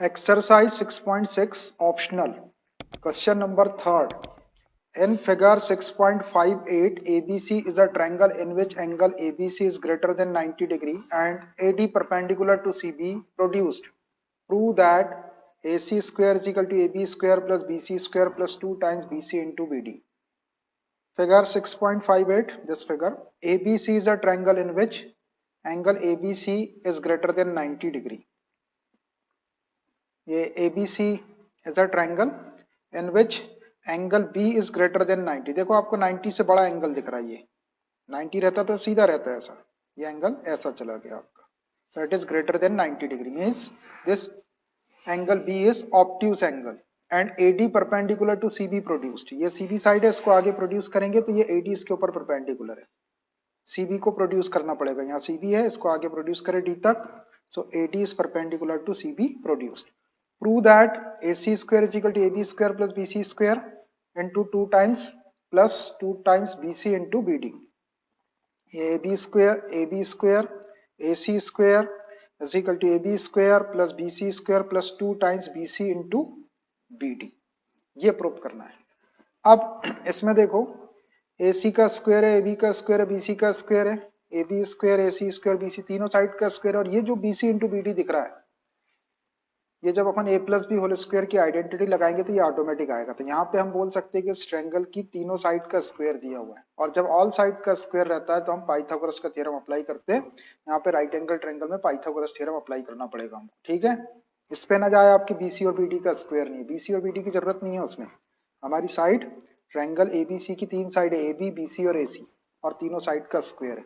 Exercise 6.6 optional. Question number 3rd. In figure 6.58, ABC is a triangle in which angle ABC is greater than 90 degree and AD perpendicular to CB produced. Prove that AC square is equal to AB square plus BC square plus 2 times BC into BD. Figure 6.58, this figure, ABC is a triangle in which angle ABC is greater than 90 degree. ये ABC is a triangle in which angle B is greater than 90. देखो आपको 90 से बड़ा angle दिख रहा है, ये 90 रहता तो सीधा रहता है ऐसा, ये एंगल ऐसा चला गया आपका. So it is greater than 90 degree, means this angle B is obtuse angle and AD perpendicular to CB produced. ये CB साइड है, इसको आगे प्रोड्यूस करेंगे तो ये AD इसके ऊपर परपेंडिकुलर है. CB को प्रोड्यूस करना पड़ेगा, यहाँ CB है, इसको आगे प्रोड्यूस करे D तक. So AD is perpendicular to CB produced. Prove that AC square is equal to AB square plus BC square into 2 times plus 2 times BC into BD. AB square AC square is equal to AB square plus BC square plus 2 times BC into BD. ये prove करना है. अब इसमें देखो AC का square है, AB का square है, BC का स्क्वायर है, AB square AC square BC तीनों साइड का स्क्वायर, और ये जो BC इंटू BD दिख रहा है, ये जब अपन a plus B whole square की आइडेंटिटी लगाएंगे तो ये ऑटोमेटिक आएगा. तो यहाँ पे हम बोल सकते हैं कि इस ट्रायंगल की तीनों साइड का स्क्वायर दिया हुआ है, और जब ऑल साइड का स्क्वायर रहता है तो हम पाइथागोरस का थ्योरम अप्लाई करते हैं. यहाँ पे राइट एंगल ट्रायंगल में पाइथागोरस थ्योरम अप्लाई करना पड़ेगा हमको. ठीक है, इस पे ना जाए आपकी बीसी और बीडी का स्क्वायर नहीं है, बीसी और बीडी की जरूरत नहीं है उसमें. हमारी साइड ट्रायंगल एबीसी की तीन साइड है, ए बी बी सी और ए सी, और तीनों साइड का स्क्वायर है.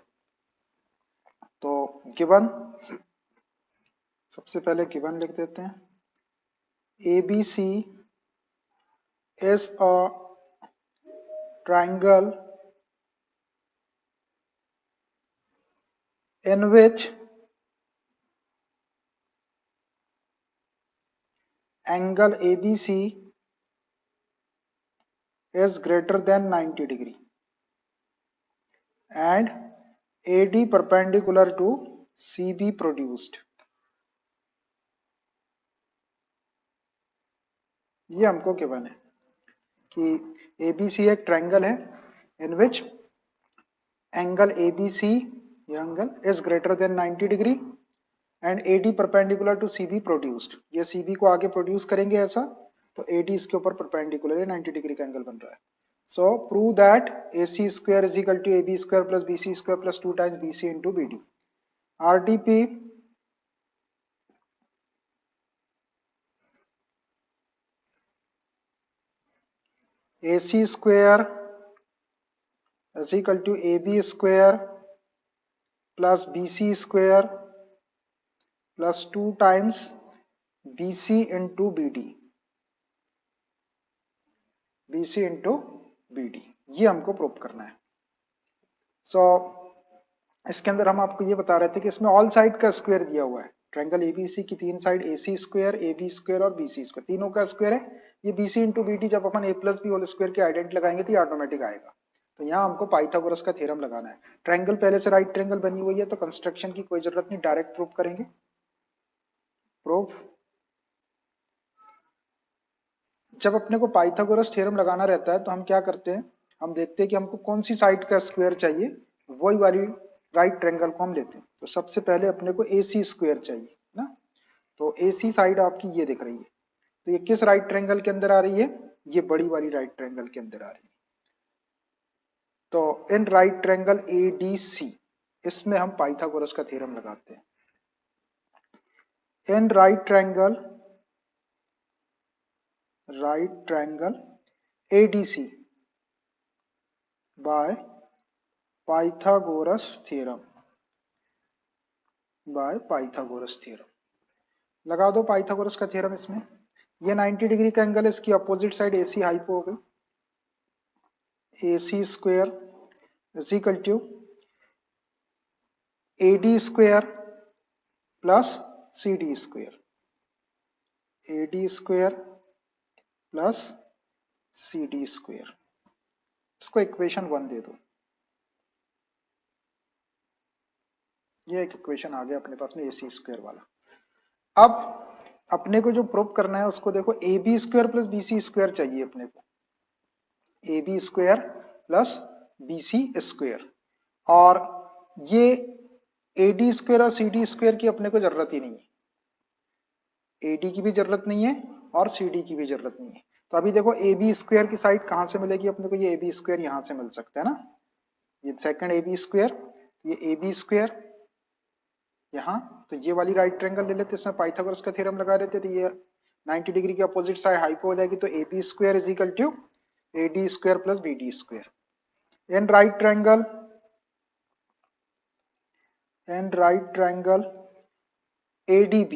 तो गिवन, सबसे पहले गिवन लिख देते हैं. ABC is a triangle in which angle ABC is greater than 90 degree and AD perpendicular to CB produced. ये हमको गिवन है कि ABC एक ट्रायंगल है इन विच एंगल ABC, ये angle is greater than 90 degree and AD perpendicular to CB produced. ये CB को आगे प्रोड्यूस करेंगे ऐसा, तो AD इसके ऊपर परपेंडिकुलर है, 90 डिग्री का एंगल बन रहा है. So prove that AC square is equal to AB square plus BC square plus 2 times BC into BD. RDP AC square is equal to AB square plus BC square plus 2 times BC into BD. BC into BD, ये हमको prove करना है. सो इसके अंदर हम आपको ये बता रहे थे कि इसमें ऑल साइड का स्क्वायर दिया हुआ है. ट्रायंगल एबीसी की तीन side AC square, AB square और BC स्क्वायर, तीनों का स्क्वायर है. ये BC इंटू BD जब अपन a plus B whole square की आइडेंटिटी लगाएंगे तो ये ऑटोमेटिक आएगा. तो यहाँ हमको पाइथागोरस का थ्योरम लगाना है. ट्रायंगल पहले से राइट ट्रायंगल बनी हुई है तो कंस्ट्रक्शन की कोई जरूरत नहीं, डायरेक्ट प्रूव करेंगे. प्रूफ, जब अपने को पाइथागोरस थ्योरम लगाना रहता है तो हम क्या करते हैं, हम देखते हैं कि हमको कौन सी साइड का स्क्वायर चाहिए, वही वाली राइट ट्रायंगल को हम लेते हैं. तो सबसे पहले अपने को AC स्क्वायर चाहिए ना, तो AC साइड आपकी ये दिख रही है, तो ये किस राइट ट्रायंगल के अंदर आ रही है, ये बड़ी वाली राइट ट्रायंगल के अंदर आ रही है. तो इन राइट ट्रायंगल ADC, इसमें हम पाइथागोरस का थ्योरम लगाते हैं. इन right triangle ADC by Pythagoras theorem, लगा दो पाइथागोरस का थ्योरम इसमें. ये 90 डिग्री का एंगल है, इसकी अपोजिट साइड AC हाइपो हो गई. AC square is equal to AD square plus CD square, AD square plus CD square. इसको इक्वेशन 1 दे दो. ये एक इक्वेशन आ गया अपने पास में AC स्क्वायर वाला. अब अपने को जो प्रूव करना है उसको देखो, A B square plus B C square चाहिए अपने को, A B square plus B C square. और ये ए डी स्क्वायर और सी डी स्क्वायर की अपने को जरूरत ही नहीं है, ए डी की भी जरूरत नहीं है और सी डी की भी जरूरत नहीं है। तो अभी देखो ए बी स्क्वायर की साइड कहां से मिलेगी अपने को, ये ए बी स्क्वायर यहां से मिल सकता है ना, ये सेकंड ए बी स्क्वायर, ये ए बी स्क्वायर यहाँ, तो ये वाली राइट ट्रायंगल ले लेते, इसमें पाइथागोरस का थ्योरम लगा देते, तो ये 90 डिग्री के अपोजिट साइड हाइपो हो जाएगी, तो A B square is equal to A D square plus B D square. And right triangle ADB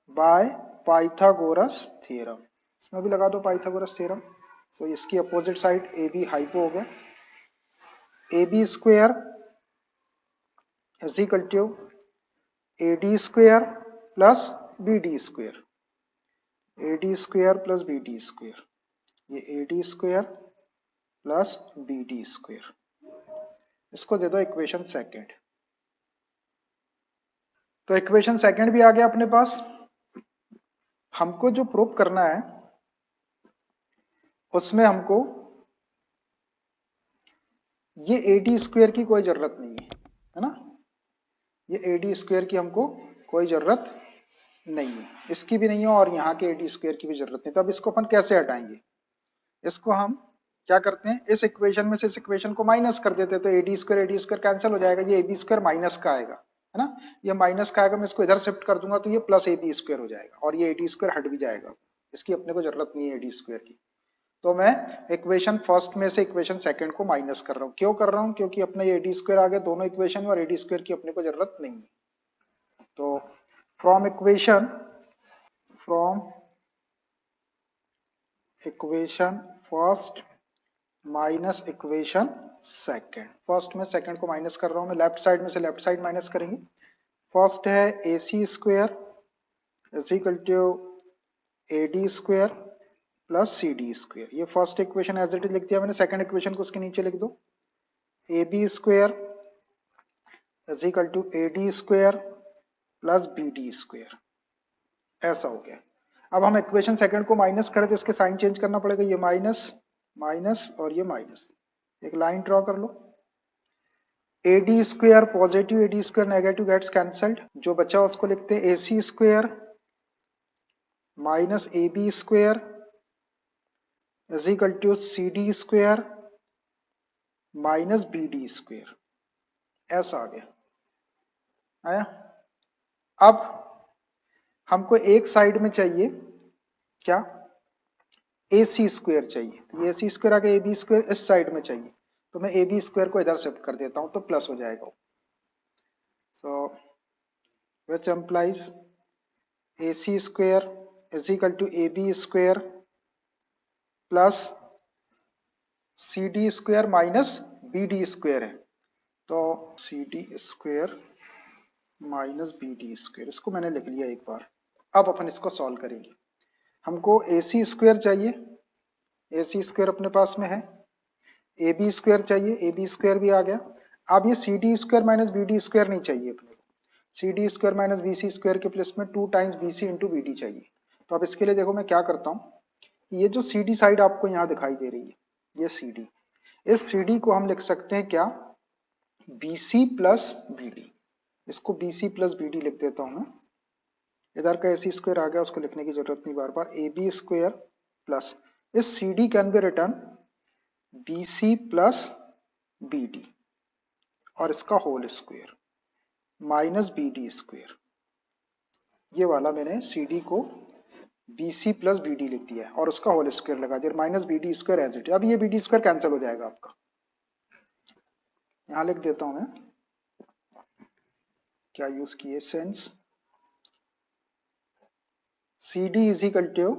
by Pythagoras theorem, इसमें भी लगा दो पाइथागोरस थ्योरम। सो इसकी opposite side A B hypo हो गया, A B square is equal to A D square plus B D square, A D square plus B D square, ये A D square plus B D square. इसको दे दो equation second. तो equation second भी आ गया अपने पास। हमको जो प्रूव करना है उसमें हमको ये ए डी स्क्वायर की कोई जरूरत नहीं है ना, ये ए डी स्क्वायर की हमको कोई जरूरत नहीं है, इसकी भी नहीं है, और यहाँ के ए डी स्क्वायर की भी जरूरत नहीं। तो अब इसको अपन कैसे हटाएंगे, इसको हम क्या करते हैं, इस इक्वेशन में से इस इक्वेशन को माइनस कर देते हैं, तो ए डी स्क्वायर कैंसिल हो जाएगा, ये ए बी स्क्वायर माइनस का आएगा, है ना, ये माइनस का आएगा, मैं इसको इधर शिफ्ट कर दूंगा तो ये प्लस ए बी स्क्वायर हो जाएगा, और ये ए डी स्क्वायर हट भी जाएगा, इसकी अपने को जरूरत नहीं है ए डी स्क्वायर की। तो मैं इक्वेशन फर्स्ट में से इक्वेशन सेकंड को माइनस कर रहा हूँ, क्यों कर रहा हूँ, क्योंकि अपने ए डी स्क्वायर आ गया दोनों इक्वेशन में, और ए डी स्क्वायर की अपने को जरूरत नहीं है। तो from equation first minus equation second, first में सेकंड को माइनस कर रहा हूं मैं, लेफ्ट साइड में से लेफ्ट साइड माइनस करेंगे। फर्स्ट है A C square is equal to A D square plus C D square, ये first equation as it is लिख दिया मैंने। सेकंड इक्वेशन को उसके नीचे लिख दो, A B square is equal to A D square plus B D square, ऐसा हो गया। अब हम इक्वेशन सेकंड को माइनस करें तो इसके साइन चेंज करना पड़ेगा, ये माइनस माइनस और ये माइनस, एक लाइन ड्रॉ कर लो, A D square positive, A D square negative gets cancelled, जो बचा उसको लिखते हैं A C square minus A B square is equal to C D square minus B D square, ऐसा आ गया, आया। अब हमको एक साइड में चाहिए क्या, ए सी स्क्वायर चाहिए, तो ए सी स्क्वायर आगे ए बी स्क्वायर इस साइड में चाहिए, तो मैं ए बी स्क्वायर को इधर शिफ्ट कर देता हूं तो प्लस हो जाएगा। So which implies A C square is equal to A B square plus C D square minus B D square है, तो C D square minus B D square, इसको मैंने लिख लिया एक बार। अब अपन इसको सॉल्व करेंगे, हमको ए सी स्क्वायर चाहिए, ए सी स्क्वायर अपने पास में है, ए बी स्क्वायर चाहिए, ए बी स्क्वायर भी आ गया। अब ये C D square minus B D square नहीं चाहिए अपने को, C D square minus B C square के प्लेस में 2 times B C into B D चाहिए। तो अब इसके लिए देखो मैं क्या करता हूँ, ये जो सी डी साइड आपको यहाँ दिखाई दे रही है, ये सी डी, इस सी डी को हम लिख सकते हैं क्या, B C plus B D, इसको B C plus B D लिख देता हूँ मैं, इधर का ए सी स्क्वायर आ गया, उसको लिखने की जरूरत नहीं बार बार, ए बी स्क्वायर प्लस इस C D can be written B C plus B D और इसका whole square minus B D square, ये वाला मैंने सी डी को B C plus B D लिख दिया है और उसका होल स्क्वायर लगा दिया, minus B D square as it. अब ये बी डी स्क्वायर कैंसिल हो जाएगा आपका, यहां लिख देता हूं मैं, क्या यूज किए, since C D is equal to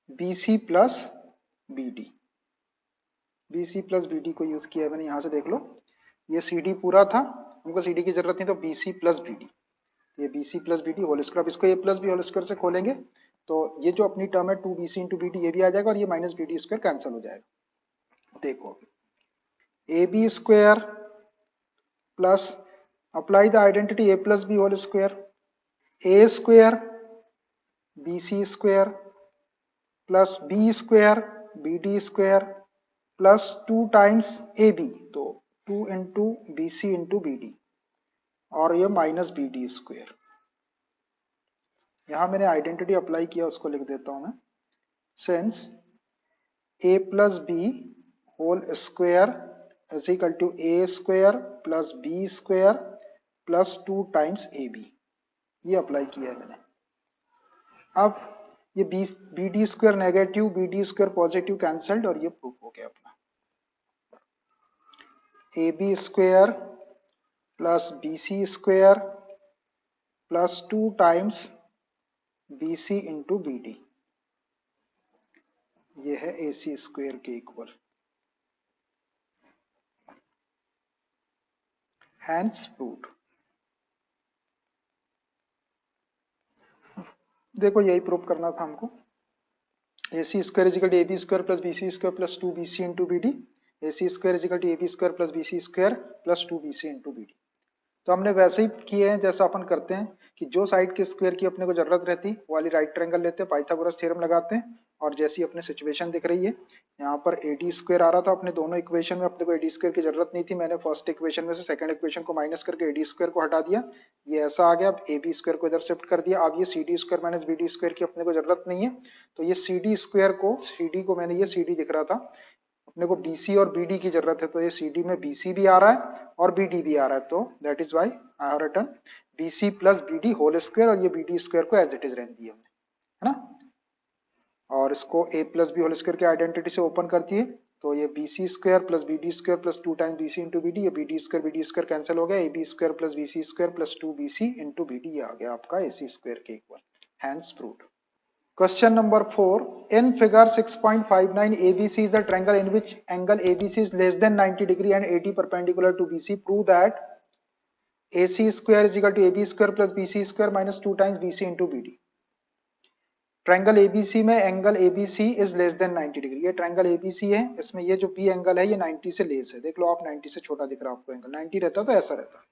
B C plus B D, B C plus B D को यूज किया है मैंने, यहां से देख लो, ये सी डी पूरा था, हमको सी डी की जरूरत नहीं, तो B C plus B D, ये B C plus B D whole square, इसको A plus B whole square से खोलेंगे तो ये जो अपनी टर्म है 2 B C into B D ये भी आ जाएगा, और ये minus B D square cancel हो जाएगा। देखो A B square plus apply the identity A plus B whole square, A square B C square plus B square B D square plus 2 times A B, तो 2 into B C into B D, और ये minus B D square. यहां मैंने identity apply किया, उसको लिख देता हूं मैं। Since A plus B whole square is equal to A square plus B square plus 2 times A B, ये अप्लाई किया है मैंने। अब ये B D square negative, B D square positive, cancelled, और ये प्रूफ हो गया अपना। A B square plus B C square plus 2 times B C into B D, ये है ए सी स्क्वायर के इक्वल। Hence proved. देखो यही प्रूव करना था हमको। A C square is equal to A B square plus B C square plus 2 B C into B D, A C square is equal to A B square plus B C square plus 2 B C into B D. तो हमने वैसे ही किए हैं जैसा अपन करते हैं कि जो साइड के स्क्वायर की अपने को जरूरत रहती वो वाली राइट ट्रायंगल लेते हैं, पाइथागोरस थ्योरम लगाते हैं, और जैसी अपने सिचुएशन दिख रही है यहाँ पर ए डी स्क्वायर आ रहा था अपने दोनों इक्वेशन में, अपने को ए डी स्क्वायर की जरूरत नहीं थी, मैंने फर्स्ट इक्वेशन में से सेकंड इक्वेशन को माइनस करके ए डी स्क्वायर को हटा दिया, ये ऐसा आ गया। अब ए बी स्क्वायर को इधर शिफ्ट कर दिया। अब ये C D square minus B D square की अपने को जरूरत नहीं है, तो ये सी डी स्क्वायर को, सी डी को मैंने, ये सी डी दिख रहा था अपने को, BC और BD की जरूरत है, तो ये CD में BC भी आ रहा है और BD भी आ रहा है, तो that is why I have written BC plus BD whole square, और ये BD स्क्वायर को एज इट इज रहने दिया हमने, है ना। और इसको A plus B whole square की आइडेंटिटी से ओपन कर दिए, तो ये BC square plus BD square plus 2 times BC into BD, ये BD स्क्वायर कैंसिल हो गया, AB square plus BC square plus 2 BC into BD, ये आ गया आपका AC स्क्वायर के इक्वल। Hence proved. Question number 4. In figure 6.59, ABC is the triangle in which angle ABC is less than 90 degree and 80 perpendicular to BC. Prove that AC square is equal to AB square plus BC square minus 2 times BC into BD. Triangle ABC में angle ABC is less than 90 degree. ये triangle ABC है, इसमें ये जो B angle है ये 90 से less है। देख लो आप, 90 से छोटा दिख रहा है आपको एंगल, 90 रहता तो ऐसा रहता।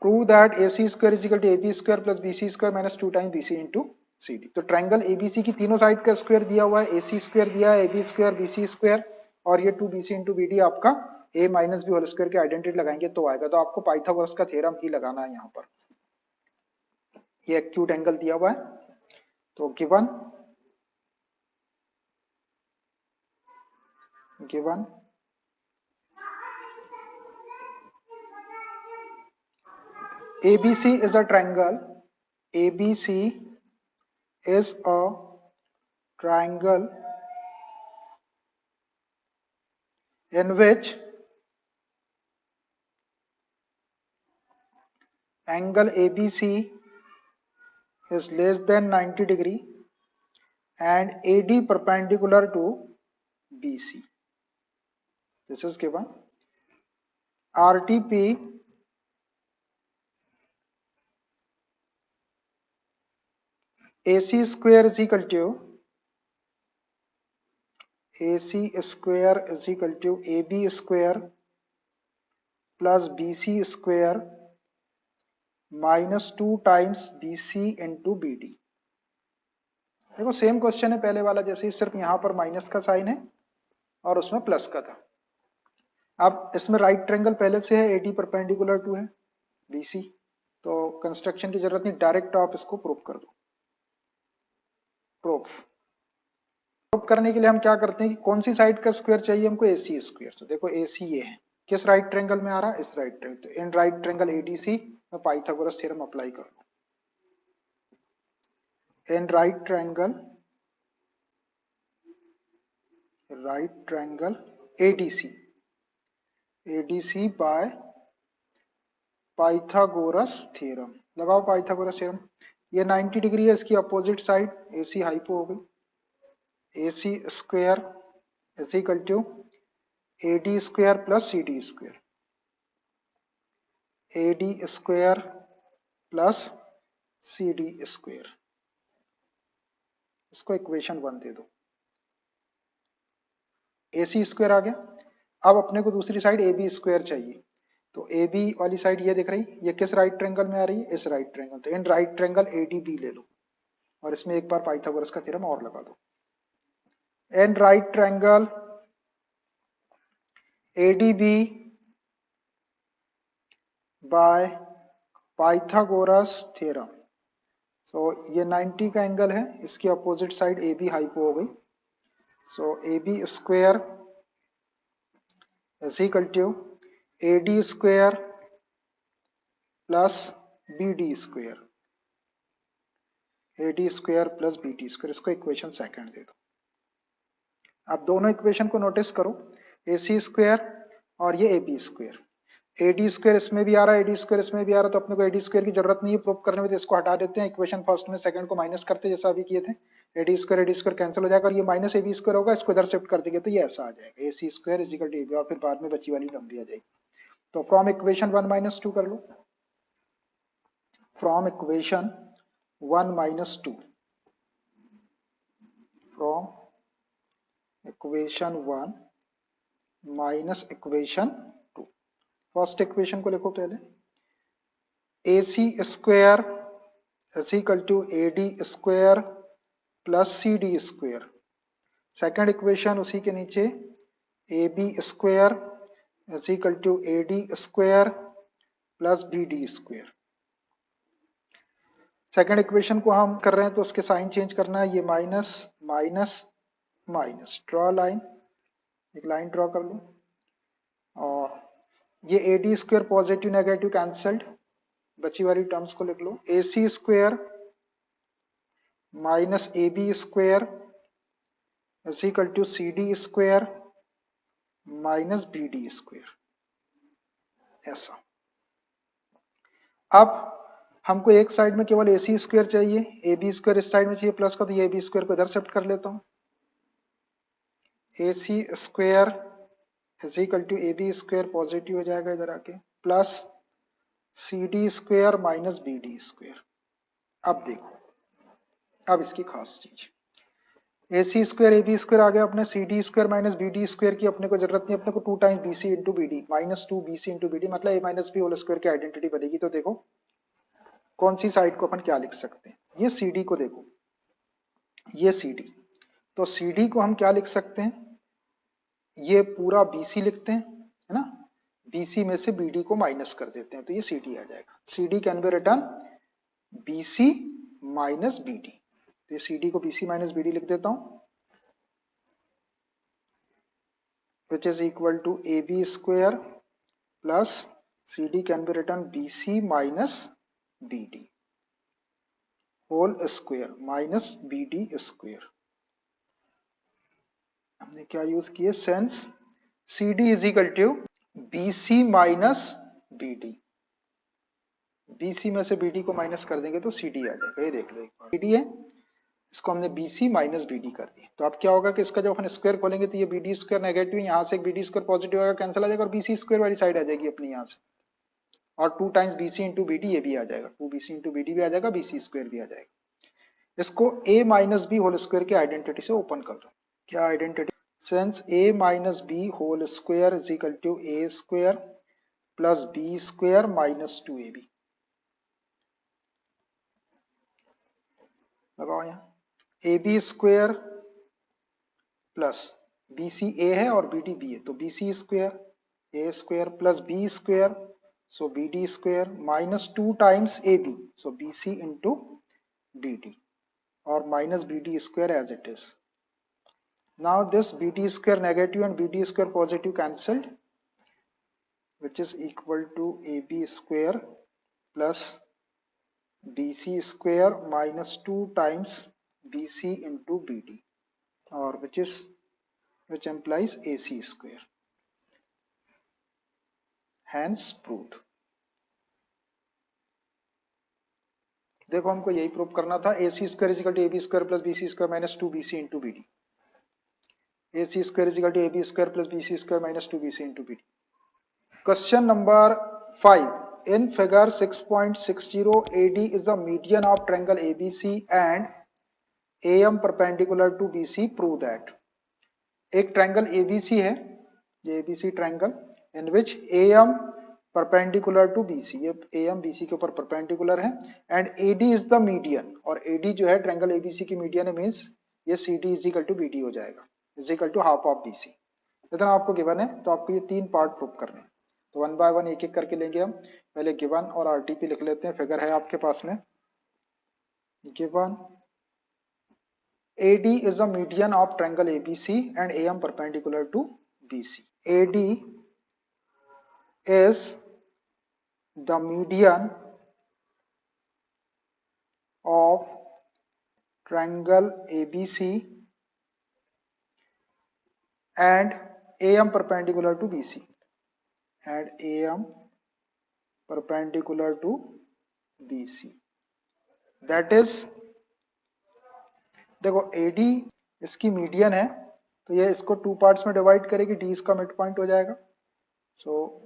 Prove that AC square is equal to AB square plus BC square minus 2 times BC into CD। तो ट्रायंगल ABC की तीनों साइड का स्क्वायर दिया हुआ है, AC स्क्वायर दिया है, AB स्क्वायर, BC स्क्वायर, और ये 2BC इंटू BD आपका A minus B whole square की आइडेंटिटी लगाएंगे तो आएगा। तो आपको पाइथागोरस का थ्योरम ही लगाना है यहाँ पर। ये एक्यूट एंगल दिया हुआ है, तो given ABC is a triangle, ABC is a triangle in which angle ABC is less than 90 degree and AD perpendicular to BC. This is given. RTP AC square is equal to AB square plus BC square minus 2 times BC into BD। देखो same question है पहले वाला जैसे ही, सिर्फ यहाँ पर minus का sign है और उसमें प्लस का था। अब इसमें राइट ट्रायंगल पहले से है, AD परपेंडिकुलर टू है BC, तो कंस्ट्रक्शन की जरूरत नहीं, डायरेक्ट आप इसको प्रूफ कर दो। प्रूफ करने के लिए हम क्या करते हैं कि कौन सी साइड का स्क्वायर चाहिए हमको, AC स्क्वायर। तो देखो AC ये है, किस राइट ट्रायंगल में आ रहा है, इस राइट ट्रायंगल। तो इन राइट ट्रायंगल ADC में पाइथागोरस थ्योरम अप्लाई कर लो। In right triangle ADC by Pythagoras theorem. लगाओ पाइथागोरस थ्योरम। ये 90 डिग्री है, इसकी अपोजिट साइड AC हाइपो हो गई। AC square is equal to AD square plus CD square, AD square plus CD square. इसको equation 1 दे दो। AC स्क्वायर आ गया। अब अपने को दूसरी साइड AB स्क्वायर चाहिए। तो ए बी वाली साइड ये दिख रही, ये किस राइट ट्रायंगल में आ रही है, इस राइट ट्रायंगल। तो in right triangle A D B ले लो और इसमें एक बार पाइथागोरस का थ्योरम और लगा दो। In right triangle A D B by Pythagoras theorem. So ये 90 का एंगल है, इसकी opposite side A B hypo हो गई। So A B square is equal to A D square plus B D square, A D square plus B D square. इसको equation second दे दो। आप दोनों इक्वेशन को नोटिस करो, ए सी स्क्वायर और ये A B square. A D square इसमें भी आ रहा है, ए डी स्क्वायर इसमें भी आ रहा है, तो अपने को ए डी स्क्वायर की जरूरत नहीं है प्रूव करने में, तो इसको हटा देते हैं। इक्वेशन फर्स्ट में सेकंड को माइनस करते हैं जैसा अभी किए थे। ए डी स्क्वायर कैंसिल हो जाएगा और ये माइनस ए बी स्क्वायर होगा, इसको इधर शिफ्ट कर देंगे तो ये ऐसा आ जाएगा, A C square is equal to A B, और फिर बाद में बची वाली टर्म भी आ जाएगी। तो फ्रॉम इक्वेशन 1 माइनस 2 कर लो, from equation 1 minus 2, from equation 1 minus equation 2। First equation को लिखो पहले, A C square is equal to A D square plus C D square. Second equation उसी के नीचे, A B square is equal to A D square plus B D square. Second equation को हम कर रहे हैं तो उसके साइन चेंज करना है, ये minus minus minus, draw line, एक लाइन ड्रॉ कर लो, और ये A D square positive negative cancelled, बची वाली टर्म्स को लिख लो, A C square minus A B square is equal to C D square minus B D square, ऐसा। अब हमको एक साइड में केवल ए सी स्क्वायर चाहिए, ए बी स्क्वायर इस साइड में चाहिए प्लस का, तो ये ए बी स्क्वायर को इधर शिफ्ट कर लेता हूँ। A C square is equal to A B square positive हो जाएगा इधर आके, plus C D square minus B D square. अब देखो, अब इसकी खास चीज, A C square A B square आ गया, अपने C D square minus B D square की अपने को जरूरत नहीं, अपने को 2 times B C into B D, minus 2 B C into B D, मतलब ए माइनस बी होल स्क्वायर की आइडेंटिटी बनेगी। तो देखो कौन सी साइड को अपन क्या लिख सकते हैं, ये सी डी को देखो, ये सी डी, तो सी डी को हम क्या लिख सकते हैं, ये पूरा BC लिखते हैं, है ना, BC में से BD को माइनस कर देते हैं तो ये CD आ जाएगा। CD can be written BC minus BD, तो ये CD को BC माइनस BD लिख देता हूं, which is equal to AB square plus CD can be written BC minus BD whole square minus BD square. हमने क्या use किए, since C D is equal to B C minus B D, B C में से B D को minus कर देंगे तो C D आ जाएगा, ये देख लो एक बार, बी डी है, इसको हमने B C minus B D कर दिया। तो अब क्या होगा कि इसका जब अपन स्क्वायर खोलेंगे तो ये बी डी स्क्वायर नेगेटिव, यहाँ से बी डी स्क्वायर पॉजिटिव आएगा, कैंसिल आ जाएगा, और बी सी स्क्वायर वाली साइड आ जाएगी अपनी यहाँ से, और 2 times B C into B D ये भी आ जाएगा, 2 B C into B D भी आ जाएगा, बी सी स्क्वायर भी आ जाएगा। इसको A minus B whole square की आइडेंटिटी से ओपन कर दो। क्या identity, since a minus b whole square is equal to a square plus b square minus 2ab, लगाओ यहाँ ab square plus bc a है और bd b है, तो bc square a square plus b square, so bd square minus 2 times ab, so bc into bd, और minus bd square as it is. Now this BD square negative and BD square positive cancelled, which is equal to AB square plus BC square minus 2 times BC into BD, or which implies AC square. Hence proved. देखो हमको यही prove करना था, AC square is equal to AB square plus BC square minus 2BC into BD. AC square is equal to AB square plus BC square minus 2BC into BD. Question number 5. In figure 6.60, AD is the median of triangle ABC and AM perpendicular to BC. Prove that. एक triangle ABC है, ये ABC triangle, in which AM perpendicular to BC, ये AM BC के ऊपर perpendicular है, and AD is the median, और AD जो है ट्रायंगल एबीसी की मीडियन है, मींस ये CD is equal to BD हो जाएगा, is equal to half of BC. इतना आपको गिवन है, तो आपको ये 3 पार्ट प्रूव करने हैं। तो 1 बाय 1 एक एक करके लेंगे हम। पहले गिवन और आरटीपी लिख लेते हैं, फिगर है आपके पास में। Given AD is the median of triangle ABC and AM perpendicular to BC. AD is the median of triangle ABC and AM perpendicular to BC, and AM perpendicular to BC. That is, देखो AD इसकी median है, तो ये इसको 2 parts में divide करेगी, D इसका mid point हो जाएगा। So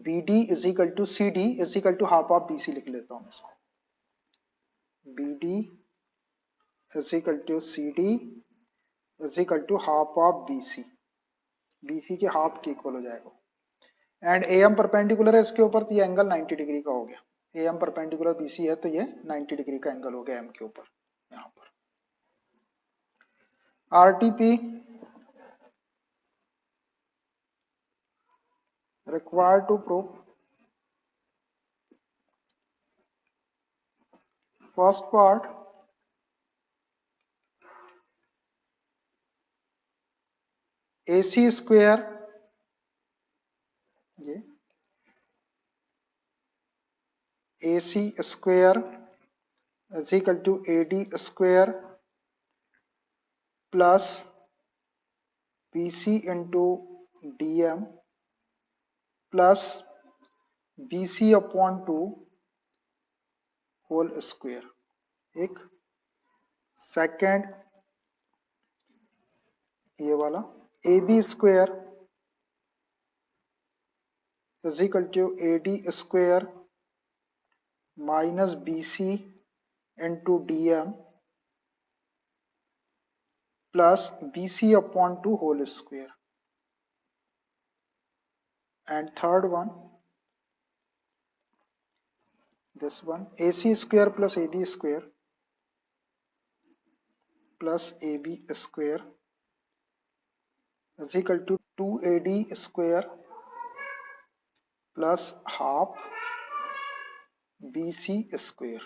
BD is equal to CD is equal to half of BC लिख लेता हूँ इसको। BD is equal to CD is equal to half of BC, BC के हाफ के इक्वल हो जाएगा। एंड AM परपेंडिकुलर है इसके ऊपर, तो ये एंगल 90 डिग्री का हो गया। AM परपेंडिकुलर BC है, तो ये 90 डिग्री का एंगल हो गया M के ऊपर। यहाँ पर RTP required to prove first part AC square, ये AC square is equal to AD square plus BC into DM plus BC upon 2 whole square. एक सेकेंड ये वाला AB square is equal to AD square minus BC into DM plus BC upon 2 whole square. And third one, this one, AC square plus AB square plus AB square is equal to 2AD square plus half BC square।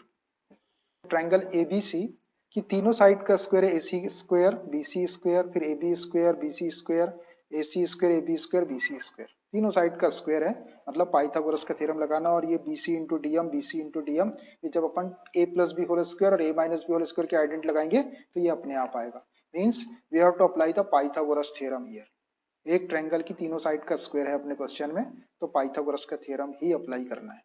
Triangle ABC की तीनों side का square है AC square BC square, फिर AB square BC square, AC square AB square BC square, तीनों side का square है। मतलब Pythagoras का थ्योरम लगाना, और ये BC into DM BC into DM, ये जब अपन A plus B whole square और A minus B whole square के आइडेंट लगाएंगे तो ये अपने आप आएगा। Means we have to apply the Pythagoras theorem here. एक ट्रायंगल की तीनों साइड का स्क्वायर है अपने क्वेश्चन में, तो पाइथागोरस का थ्योरम ही अप्लाई करना है।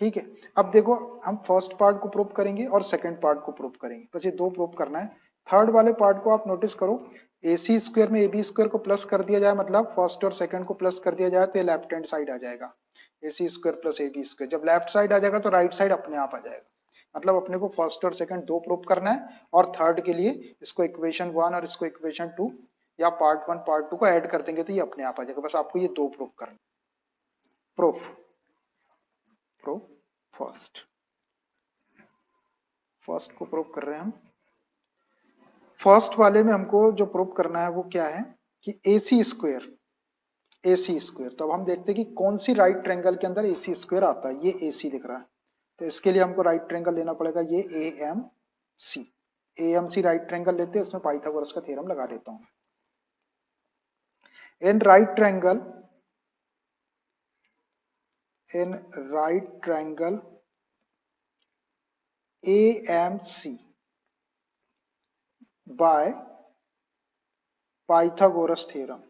ठीक है, अब देखो हम फर्स्ट पार्ट को प्रूव करेंगे और सेकंड पार्ट को प्रूव करेंगे, बस ये दो प्रूव करना है। थर्ड वाले पार्ट को आप नोटिस करो, AC स्क्वायर में AB स्क्वायर को प्लस कर दिया जाए, मतलब फर्स्ट और सेकंड को प्लस कर दिया जाए, तो ये लेफ्ट हैंड साइड आ जाएगा। AC square plus AB square जब लेफ्ट साइड आ जाएगा तो राइट साइड अपने आप आ जाएगा। मतलब अपने को फर्स्ट और सेकंड दो प्रूव करना है, और थर्ड के लिए इसको इक्वेशन 1 और इसको इक्वेशन 2 या पार्ट 1 पार्ट 2 को ऐड कर देंगे तो ये अपने आप आ जाएगा। बस आपको ये दो प्रूव करना। प्रूफ प्रूफ फर्स्ट को प्रूव कर रहे हैं हम। फर्स्ट वाले में हमको जो प्रूव करना है वो क्या है कि AC स्क्वायर। तो अब हम देखते हैं कि कौन सी राइट ट्रायंगल के अंदर AC स्क्वायर आता है। ये AC दिख रहा है, तो इसके लिए हमको राइट ट्रायंगल लेना पड़ेगा, ये AMC राइट ट्रायंगल लेते हैं। इसमें पाइथागोरस का थ्योरम लगा देता हूं। इन right triangle AMC by Pythagoras theorem,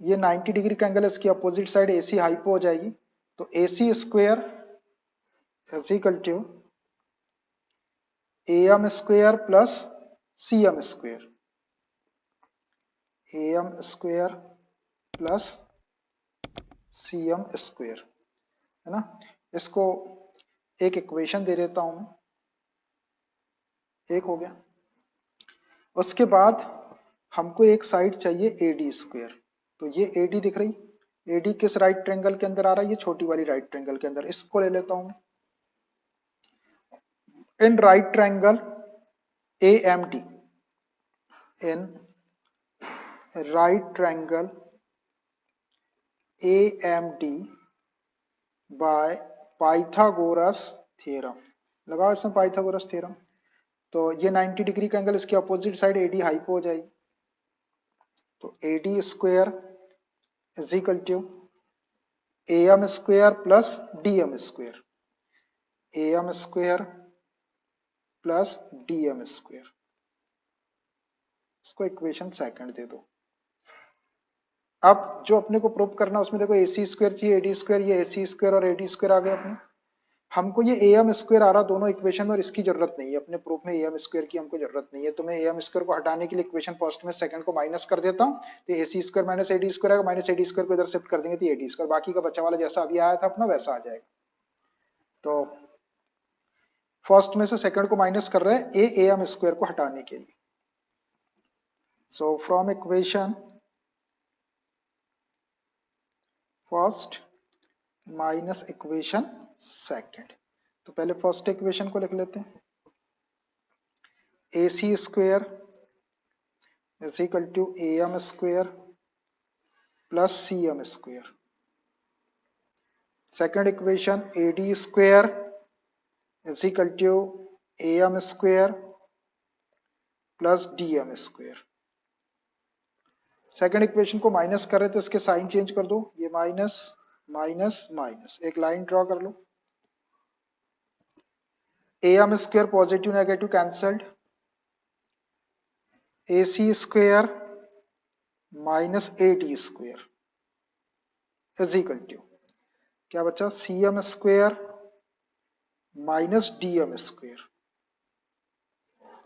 ये 90 डिग्री का एंगल है, इसकी अपोजिट साइड AC हाइपो हो जाएगी, तो AC square is equal to AM square plus CM square, AM square plus CM square, है ना। इसको एक इक्वेशन दे देता हूं मैं, एक हो गया। उसके बाद हमको एक साइड चाहिए AD स्क्वायर, तो ये AD दिख रही, AD किस राइट ट्रायंगल के अंदर आ रहा है, ये छोटी वाली राइट ट्रायंगल के अंदर, इसको ले लेता हूं इन राइट ट्रायंगल AMD, इन right triangle AMD bye Pythagoras theorem. लगाओ इसमें पाइथागोरस थ्योरम। तो ये 90 डिग्री का एंगल, इसके अपोजिट साइड AD हाइपो हो जाएगी। तो AD square is equal to AM square plus DM square, AM square plus DM square. इसको इक्वेशन सेकंड दे दो। अब जो अपने को प्रूव करना है उसमें देखो AC स्क्वायर चाहिए, AD स्क्वायर, ये AC स्क्वायर और AD स्क्वायर आ गए अपने। हमको ये AM स्क्वायर आ रहा दोनों इक्वेशन में और इसकी जरूरत नहीं है अपने प्रूफ में, AM स्क्वायर की हमको जरूरत नहीं है। तो मैं AM स्क्वायर को हटाने के लिए इक्वेशन फर्स्ट में सेकंड को माइनस कर देता हूँ। तो AC square minus AD square आएगा, माइनस AD स्क्वायर को इधर शिफ्ट कर देंगे तो AD स्क्वायर, बाकी का बच्चा वाला जैसा अभी आया था अपना वैसा आ जाएगा। तो फर्स्ट में से सेकंड को माइनस कर रहे हैं AM स्क्वायर को हटाने के लिए। So from equation first minus equation second, तो पहले फर्स्ट इक्वेशन को लिख लेते हैं। AC square is equal to AM square plus CM square. Second equation AD square is equal to AM square plus DM square. Second equation को minus कर रहे तो इसके साइन चेंज कर दो, ये माइनस माइनस माइनस, एक लाइन ड्रॉ कर लो। AM square positive negative cancelled, AC square minus AD square is equal to क्या बचा, CM square minus DM square.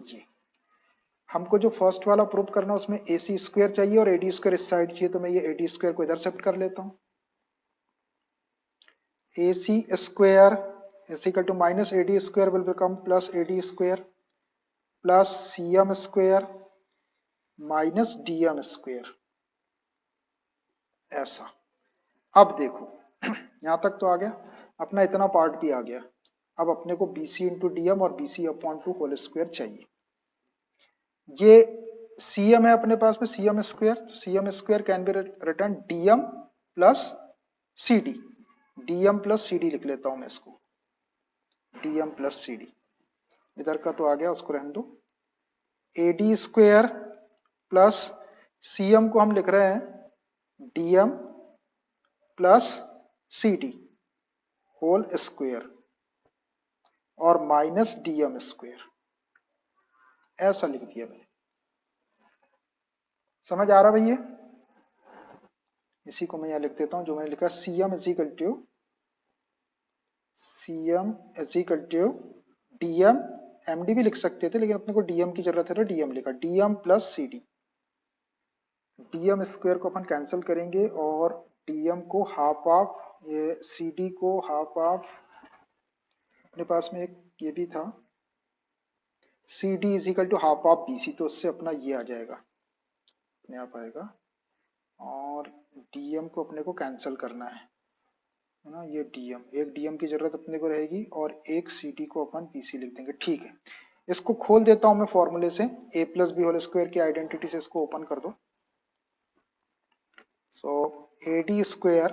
ये हमको जो फर्स्ट वाला प्रूव करना है उसमें AC स्क्वायर चाहिए और AD स्क्वायर इस साइड चाहिए, तो मैं ये AD स्क्वायर को इधर शिफ्ट कर लेता हूँ। AC square is equal to minus AD square will become plus AD square plus CM square minus DM square, ऐसा। अब देखो यहां तक तो आ गया अपना, इतना पार्ट भी आ गया। अब अपने को BC इंटू DM और BC अपॉन 2 होल स्क्वायर चाहिए। ये CM है अपने पास में, CM स्क्वायर, तो CM square can be return DM plus CD, DM plus CD लिख लेता हूं मैं इसको, DM प्लस CD। इधर का तो आ गया, उसको रहने दो। AD स्क्वायर प्लस CM को हम लिख रहे हैं DM plus CD whole square और माइनस DM स्क्वायर, ऐसा लिख दिया मैंने। समझ आ रहा भैया? इसी को मैं यहां लिख देता हूं जो मैंने लिखा, CM is equal to DM, MD भी लिख सकते थे लेकिन अपने को DM की जरूरत है तो DM लिखा, DM plus CD। DM square को अपन कैंसिल करेंगे और DM को हाफ ऑफ, ये CD को हाफ ऑफ, अपने पास में एक ये भी था CD is equal to half of BC, तो उससे अपना ये आ जाएगा, अपने आप आएगा। और DM को अपने को कैंसिल करना है ना, ये DM, एक DM की जरूरत अपने को रहेगी और एक CD को अपन BC लिख देंगे। ठीक है, इसको खोल देता हूं मैं फॉर्मूले से, A plus B whole square की आइडेंटिटी से इसको ओपन कर दो। So AD square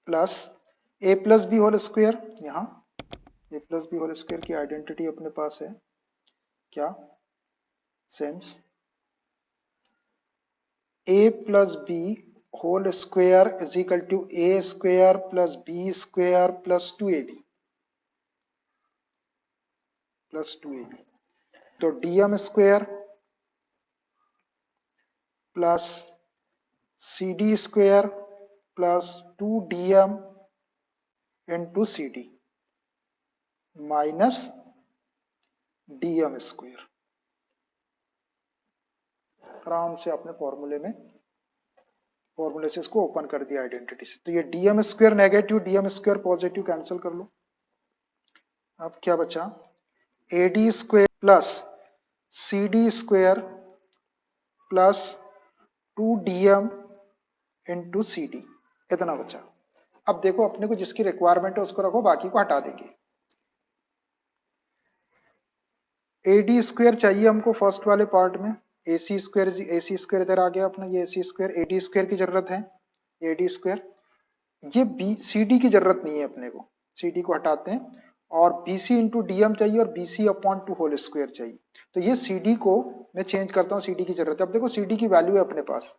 plus A plus B whole square, यहाँ A plus B whole square की आइडेंटिटी अपने पास है क्या, since A plus B whole square is equal to A square plus B square plus 2AB plus 2AB। तो DM square plus CD square plus 2DM into CD minus DM square. आराम से आपने फॉर्मूले से इसको ओपन कर दिया identity से। तो ये DM square negative, DM square positive cancel कर लो। अब क्या बचा, AD square plus CD square plus 2DM into C D, इतना बचा। अब देखो अपने को जिसकी रिक्वायरमेंट है उसको रखो, बाकी को हटा देंगे। ए डी स्क्वेयर चाहिए हमको फर्स्ट वाले पार्ट में, ए सी स्क्वेयर इधर आ गया अपना, ये A C square, A D square की जरूरत है, ए डी स्क्वेयर। ये बी सी डी की जरूरत नहीं है अपने को, सी डी को हटाते हैं, और B C into D M चाहिए, और B C upon two whole square चाहिए। तो ये सी डी को मैं चेंज करता हूँ, सी डी की जरूरत है। अब देखो सी डी की वैल्यू है अपने पास,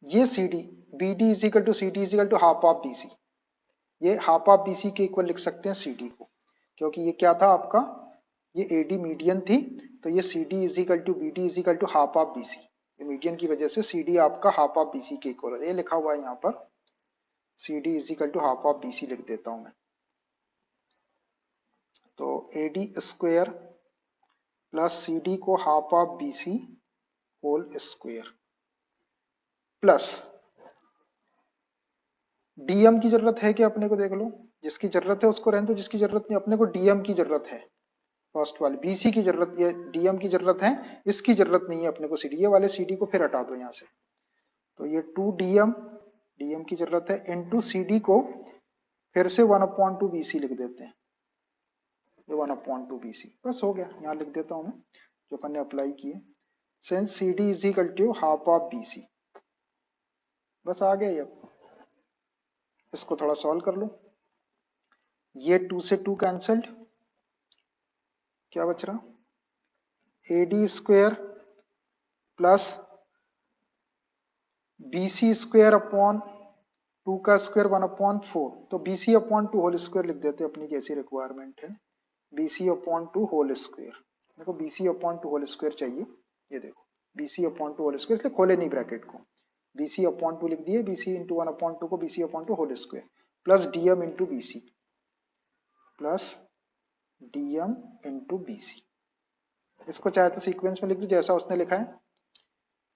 ये C D, B D is equal to C D is equal to half of B C, ये हाफ ऑफ बी सी के इक्वल लिख सकते हैं सी डी को, क्योंकि ये क्या था आपका, ये ए डी मीडियन थी, तो ये C D is equal to B D is equal to half of B C, ये मीडियन की वजह से सी डी आपका हाफ ऑफ बी सी के इक्वल है, ये लिखा हुआ है यहाँ पर, C D is equal to half of B C लिख देता हूं मैं। तो A D square plus C D को half of B C whole square, plus DM की जरूरत है कि अपने को देख लो, जिसकी जरूरत है उसको रहने दो, जिसकी जरूरत नहीं, अपने को डीएम की जरूरत है, फर्स्ट वाले बीसी की जरूरत है, डीएम की जरूरत है, इसकी जरूरत नहीं है अपने को सीडी, ये वाले सीडी को फिर हटा दो यहाँ से। तो ये 2 डीएम, डीएम की जरूरत है, इनटू सीडी को फिर से 1/2 बीसी लिख देते हैं, ये 1/2 बीसी, बस हो गया। यहाँ लिख देता हूँ मैं जो अपन ने अप्लाई किए, since C D is equal to half of B C, बस आ गया ये। इसको थोड़ा सॉल्व कर लो, ये 2 से 2 कैंसल्ड, क्या बच रहा, A D square plus B C square upon 2 का स्क्वेयर 1/4, तो B C upon 2 whole square लिख देते अपनी जैसी रिक्वायरमेंट है, B C upon 2 whole square. देखो B C upon 2 whole square चाहिए, ये देखो B C upon 2 whole square, इसलिए खोले नहीं ब्रैकेट को, बी सी अपॉन 2 लिख दिए, बी सी इंटू 1/2 को B C upon 2 whole square, plus D M into B C, plus D M into B C. इसको चाहे तो सीक्वेंस में लिख दो जैसा उसने लिखा है,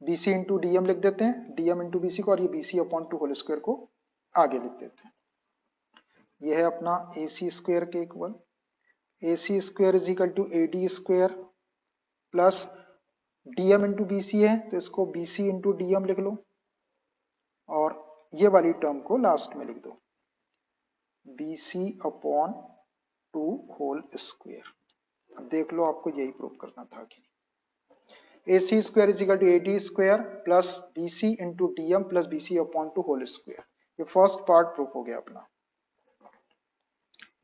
B C into D M लिख देते हैं, D M into B C को, और ये B C upon 2 whole square को आगे लिख देते हैं। ये है अपना ए सी स्क्वेयर के इक्वल, A C square is equal to A D square plus D M into B C है, तो इसको B C into D M लिख लो, और ये वाली टर्म को लास्ट में लिख दो, B C upon 2 whole square. अब देख लो आपको यही प्रूव करना था कि A C square is equal to A D square plus B C into D M plus B C upon 2 whole square, ये फर्स्ट पार्ट प्रूफ हो गया अपना।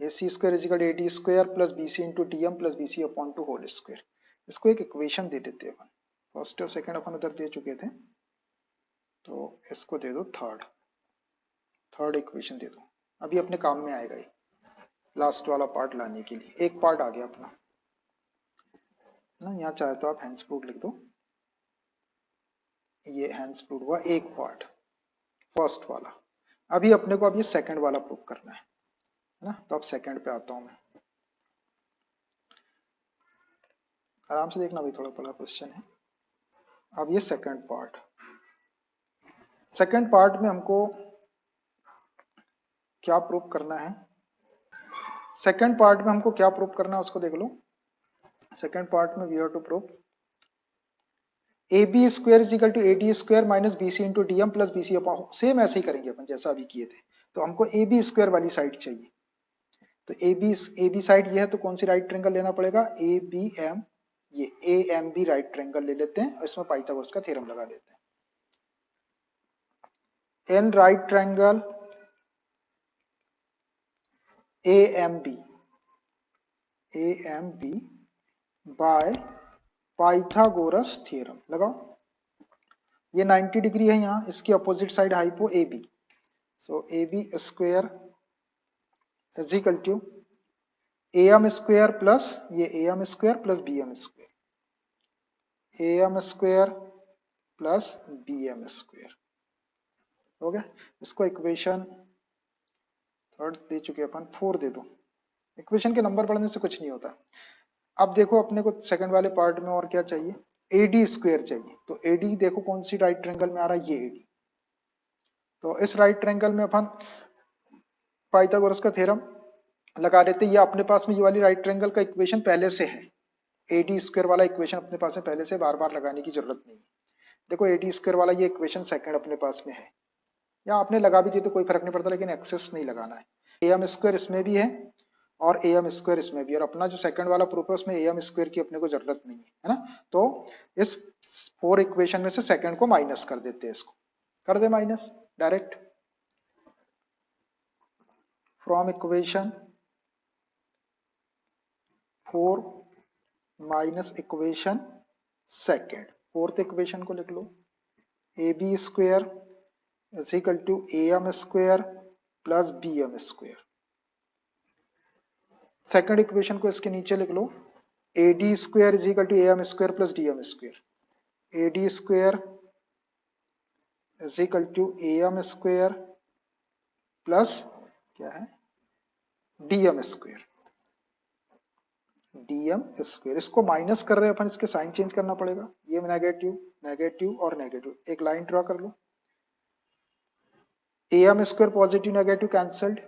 A C square is equal to A D square plus B C into D M plus B C upon 2 whole square. इसको एक equation दे देते हैं अपन, first और second अपन उधर दे चुके थे, तो इसको दे दो थर्ड इक्वेशन दे दो, अभी अपने काम में आएगा ये लास्ट वाला पार्ट लाने के लिए। एक पार्ट आ गया अपना ना, यहाँ चाहे तो आप हैंड्स प्रूफ लिख दो, ये हैंड्स प्रूफ हुआ एक पार्ट फर्स्ट वाला। अभी अपने को अब ये सेकंड वाला प्रूफ करना है ना, तो अब सेकंड पे आता हूं मैं, आराम से देखना भाई, थोड़ा बड़ा क्वेश्चन है। अब ये सेकंड पार्ट में हमको क्या प्रूफ करना है, सेकंड पार्ट में हमको क्या प्रूफ करना है उसको देख लो। सेकंड पार्ट में we have to proof A B square is equal to A D square minus B C into D M plus B C upon, same ऐसे ही करेंगे अपन जैसा अभी किए थे। तो हमको ए बी स्क्वायर वाली साइड चाहिए, तो ए बी साइड ये है, तो कौन सी राइट ट्रायंगल लेना पड़ेगा, ए बी एम, ये A M B right triangle ले लेते हैं, इसमें पाइथागोरस का थ्योरम लगा देते हैं। In right triangle A M B by Pythagoras theorem लगाओ। ये 90 डिग्री है यहाँ, इसकी opposite side hypo A B, so A B square is equal to A M square plus ये A M square plus B M square, A M square plus B M square हो गया। इसको equation third दे चुके अपन, 4 दे दो, equation के number पढ़ने से कुछ नहीं होता। अब देखो अपने को सेकंड वाले पार्ट में और क्या चाहिए, ए डी स्क्वायर चाहिए, तो ए डी देखो कौन सी राइट ट्रायंगल में आ रहा है, ये ए डी, तो इस राइट ट्रायंगल में अपन पाइथागोरस का थ्योरम लगा देते। ये अपने पास में ये वाली राइट ट्रायंगल का इक्वेशन पहले से है, ए डी स्क्वायर वाला इक्वेशन अपने पास में पहले से, बार बार लगाने की जरूरत नहीं है। देखो ए डी स्क्वायर वाला ये इक्वेशन सेकंड अपने पास में है, या आपने लगा भी दिए तो कोई फर्क नहीं पड़ता, लेकिन एक्सेस नहीं लगाना है। ए एम स्क्वायर इसमें भी है और ए एम स्क्वायर इसमें भी, और अपना जो सेकंड वाला प्रूफ है उसमें ए एम स्क्वायर की अपने को जरूरत नहीं है ना। तो इस 4 इक्वेशन में से सेकंड को माइनस कर देते हैं, इसको कर दे minus direct from equation 4 minus equation second. Fourth equation को लिख लो, A B square is equal to A M square plus B M square. Second equation को इसके नीचे लिख लो, A D square is equal to A M square plus D M square. A D square is equal to A M square plus क्या है D M square, D M square. इसको minus कर रहे हैं अपन, इसके साइन चेंज करना पड़ेगा, ये नेगेटिव नेगेटिव और नेगेटिव, एक लाइन ड्रॉ कर लो। A M square positive negative cancelled,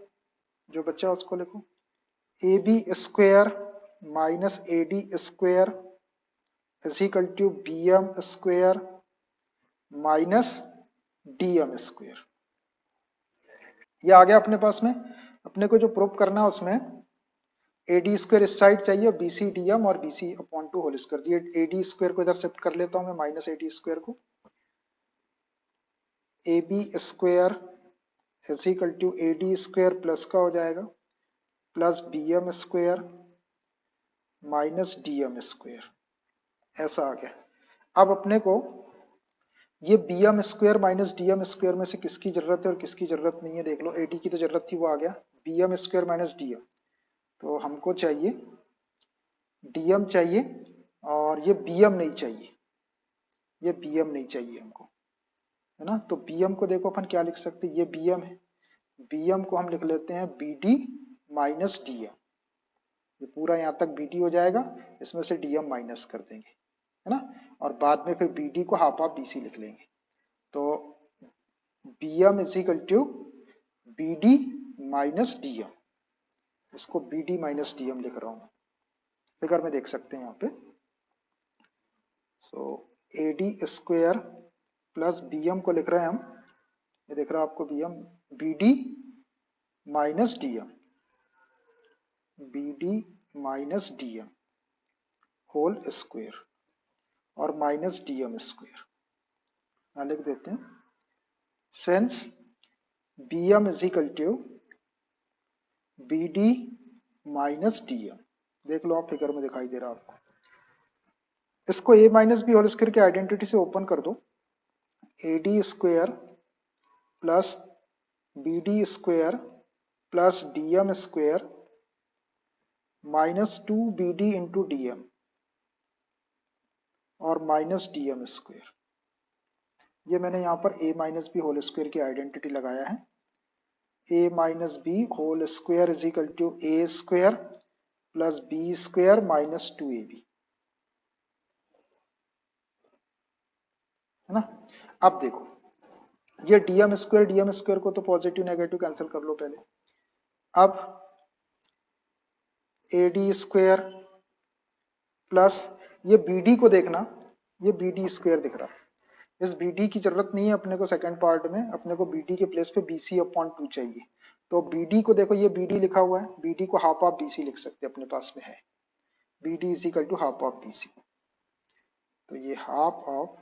जो बच्चा उसको लिखो, A B square minus A D square is equal to B M square minus D M square. ये आ गया अपने पास में। अपने को जो प्रूफ करना है उसमें ए डी स्क्वेयर इस साइड चाहिए, बी सी डी एम और B C upon two whole square. ये ए डी स्क्वेयर को इधर शिफ्ट कर लेता हूं मैं, माइनस ए डी स्क्वेयर को, A B square is equal to A D square plus का हो जाएगा plus B M square minus D M square, ऐसा आ गया। अब अपने को ये B M square minus D M square में से किसकी जरूरत है और किसकी जरूरत नहीं है, देख लो। ए डी की तो जरूरत थी, वो आ गया। B M square minus D M, तो हमको चाहिए डी एम चाहिए, और ये बी एम नहीं चाहिए, ये बी एम नहीं चाहिए हमको, है ना। तो बी एम को देखो अपन क्या लिख सकते हैं, ये बी एम है, बी एम को हम लिख लेते हैं B D minus D M. ये पूरा यहाँ तक बी डी हो जाएगा, इसमें से डी एम माइनस कर देंगे, है ना। और बाद में फिर बी डी को हाफ ऑफ बी सी लिख लेंगे। तो B M is equal to B D minus D M, इसको B D minus D M लिख रहा हूँ, फिगर में देख सकते हैं यहाँ पे। So A D square plus B M को लिख रहे हैं हम, ये देख रहा है आपको, B M B D minus D M, B D minus D M whole square और माइनस डी एम स्क्वेयर, यहाँ लिख देते हैं। Since B M is equal to B D minus D M, देख लो आप, फिगर में दिखाई दे रहा है आपको। इसको A minus B whole square की आइडेंटिटी से ओपन कर दो, A D square plus B D square plus D M square minus two B D into D M और माइनस डी एम स्क्वेयर। ये मैंने यहाँ पर A minus B whole square की आइडेंटिटी लगाया है। A minus B whole square is equal to A square plus B square minus two A B, है ना। अब देखो, ये डी एम स्क्वायर को तो पॉजिटिव नेगेटिव कैंसिल कर लो पहले। अब ए डी स्क्वायर प्लस ये बी डी को देखना, ये बी डी स्क्वायर दिख रहा है, इस बी डी की जरूरत नहीं है अपने को सेकंड पार्ट में, अपने को बी डी के प्लेस पे बी सी अपॉन टू चाहिए। तो बी डी को देखो, ये बी डी लिखा हुआ है, बी डी को हाफ ऑफ बी सी लिख सकते हैं, अपने पास में है B D is equal to half of B C. तो ये half of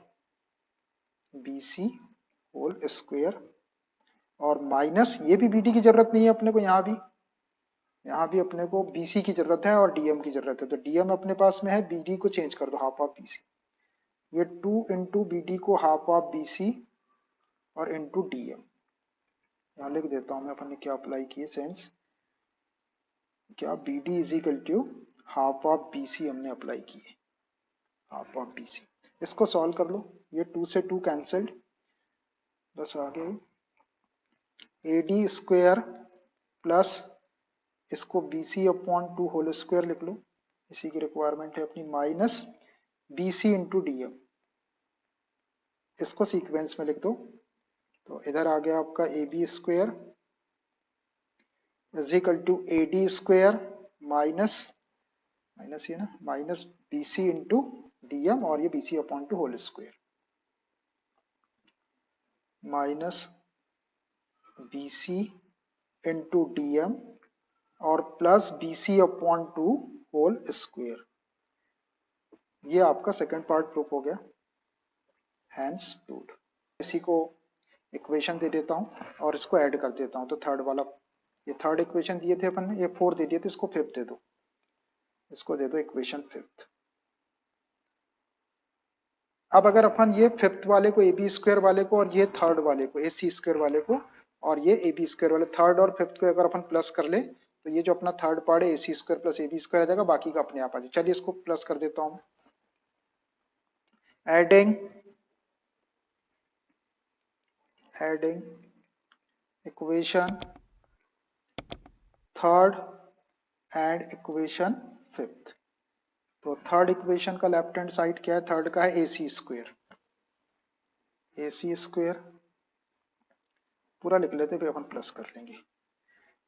B C whole square और माइनस, ये भी बी डी की जरूरत नहीं है अपने को, यहाँ भी अपने को बी सी की जरूरत है और डी एम की जरूरत है। तो डी एम अपने पास में है, बी डी को चेंज कर दो हाफ ऑफ बी सी, ये टू इंटू बी डी को हाफ ऑफ बी सी और इंटू डी एम। यहाँ लिख देता हूँ मैं अपन ने क्या अप्लाई किए, सेंस क्या B D is equal to half of B C हमने अप्लाई किए, हाफ ऑफ बी सी। इसको सॉल्व कर लो, ये टू से टू कैंसल्ड, बस आ गए ए डी स्क्वेयर प्लस इसको B C upon two whole square लिख लो, इसी की रिक्वायरमेंट है अपनी, minus B C into D M, इसको सीक्वेंस में लिख दो। तो इधर आ गया आपका A B square is equal to A D square minus ये ना, minus B C into D M और ये B C upon two whole square. Minus B C into D M और plus B C upon 2 whole square. ये आपका second part proof हो गया, hence proved. इसी को इक्वेशन दे देता हूं और इसको ऐड कर देता हूं। तो थर्ड वाला, ये थर्ड इक्वेशन दिए थे अपन ने, ये फोर्थ दे दिए थे, इसको फिफ्थ दे दो, इसको दे दो इक्वेशन फिफ्थ। अब अगर अपन ये फिफ्थ वाले को ए बी स्क्वायर वाले को और ये थर्ड वाले को ए सी स्क्वायर वाले को और ये ए बी स्क्वायर वाले थर्ड और फिफ्थ को अगर अपन प्लस कर ले तो ये जो अपना थर्ड पार्ट है A C square plus A B square आ जाएगा, बाकी का अपने आप आ जाए। चलिए इसको प्लस कर देता हूं। Adding equation third and equation fifth. तो थर्ड इक्वेशन का लेफ्ट हैंड साइड क्या है, थर्ड का है A C square, A C square पूरा लिख लेते फिर अपन प्लस कर लेंगे।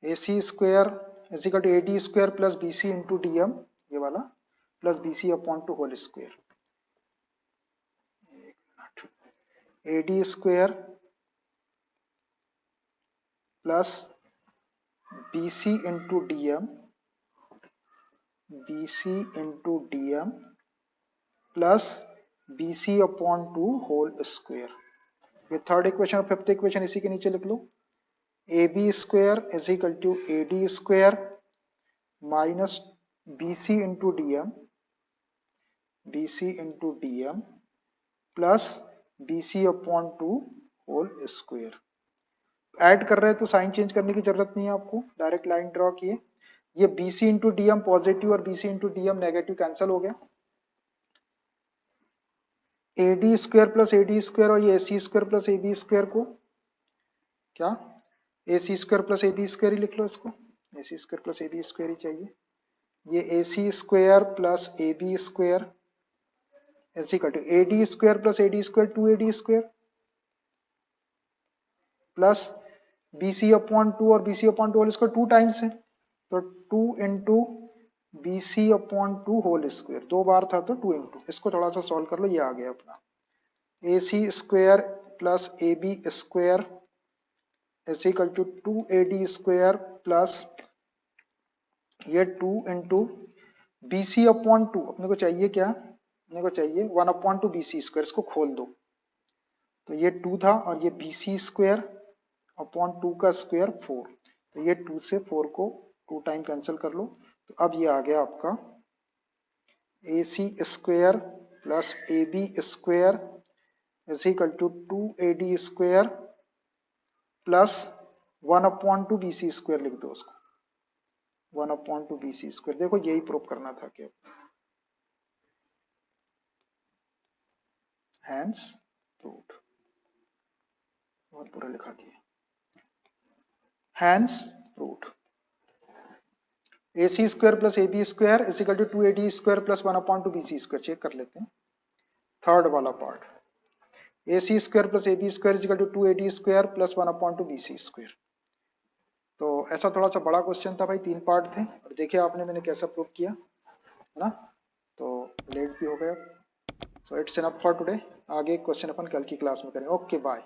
A C square is equal to A D square plus B C into D M, ये वाला plus B C upon 2 whole square. A D square plus B C into D M, B C into D M plus B C upon 2 whole square. ये third equation और fifth equation इसी के नीचे लिख लो। A B square is equal to A D square minus B C into D M, B C into D M plus B C upon 2 whole square. Add कर रहे हैं तो साइन चेंज करने की जरूरत नहीं है आपको, डायरेक्ट लाइन ड्रॉ किए। ये B C into D M positive और B C into D M negative cancel हो गया। A D square plus A D square और ये A C square plus A B square को क्या A C square plus A B square ही लिख लो, इसको A C square plus A B square ही चाहिए। ये A C square plus A B square is equal to A D square plus A D square 2 A D square plus B C upon 2 और B C upon 2 whole square 2 times है तो 2 into B C upon 2 whole square, 2 बार था तो 2 into, इसको थोड़ा सा solve कर लो, ये आ गया अपना A C square plus A B square is equal to 2 A D square plus ये 2 इंटू बी सी अपॉन 2, अपने को चाहिए क्या, अपने को चाहिए 1 अपॉन 2 बी सी स्क्वायर, इसको खोल दो तो ये 2 था और ये बी सी स्क्वायर अपॉन 2 का स्क्वायर 4, तो ये 2 से 4 को 2 टाइम कैंसिल कर लो। तो अब ये आ गया आपका A C square plus A B square is equal to 2 A D square plus 1 upon 2 B C square लिख दो उसको, 1 अपॉन 2 बी सी स्क्वायर। देखो यही प्रूव करना था क्या, हैंस प्रूव्ड। बहुत बुरा लिखा दिया, hence proved. A C square plus A B square is equal to 2 A D square plus 1 upon 2 B C square. Check कर लेते हैं थर्ड वाला part, A C square plus A B square is equal to 2 A D square plus 1 upon 2 B C square. तो ऐसा थोड़ा सा बड़ा question था भाई, 3 पार्ट थे और देखिए आपने मैंने कैसा प्रूव किया है ना। तो लेट भी हो गया, so it's enough for today. आगे क्वेश्चन अपन कल की क्लास में करेंगे। Okay bye.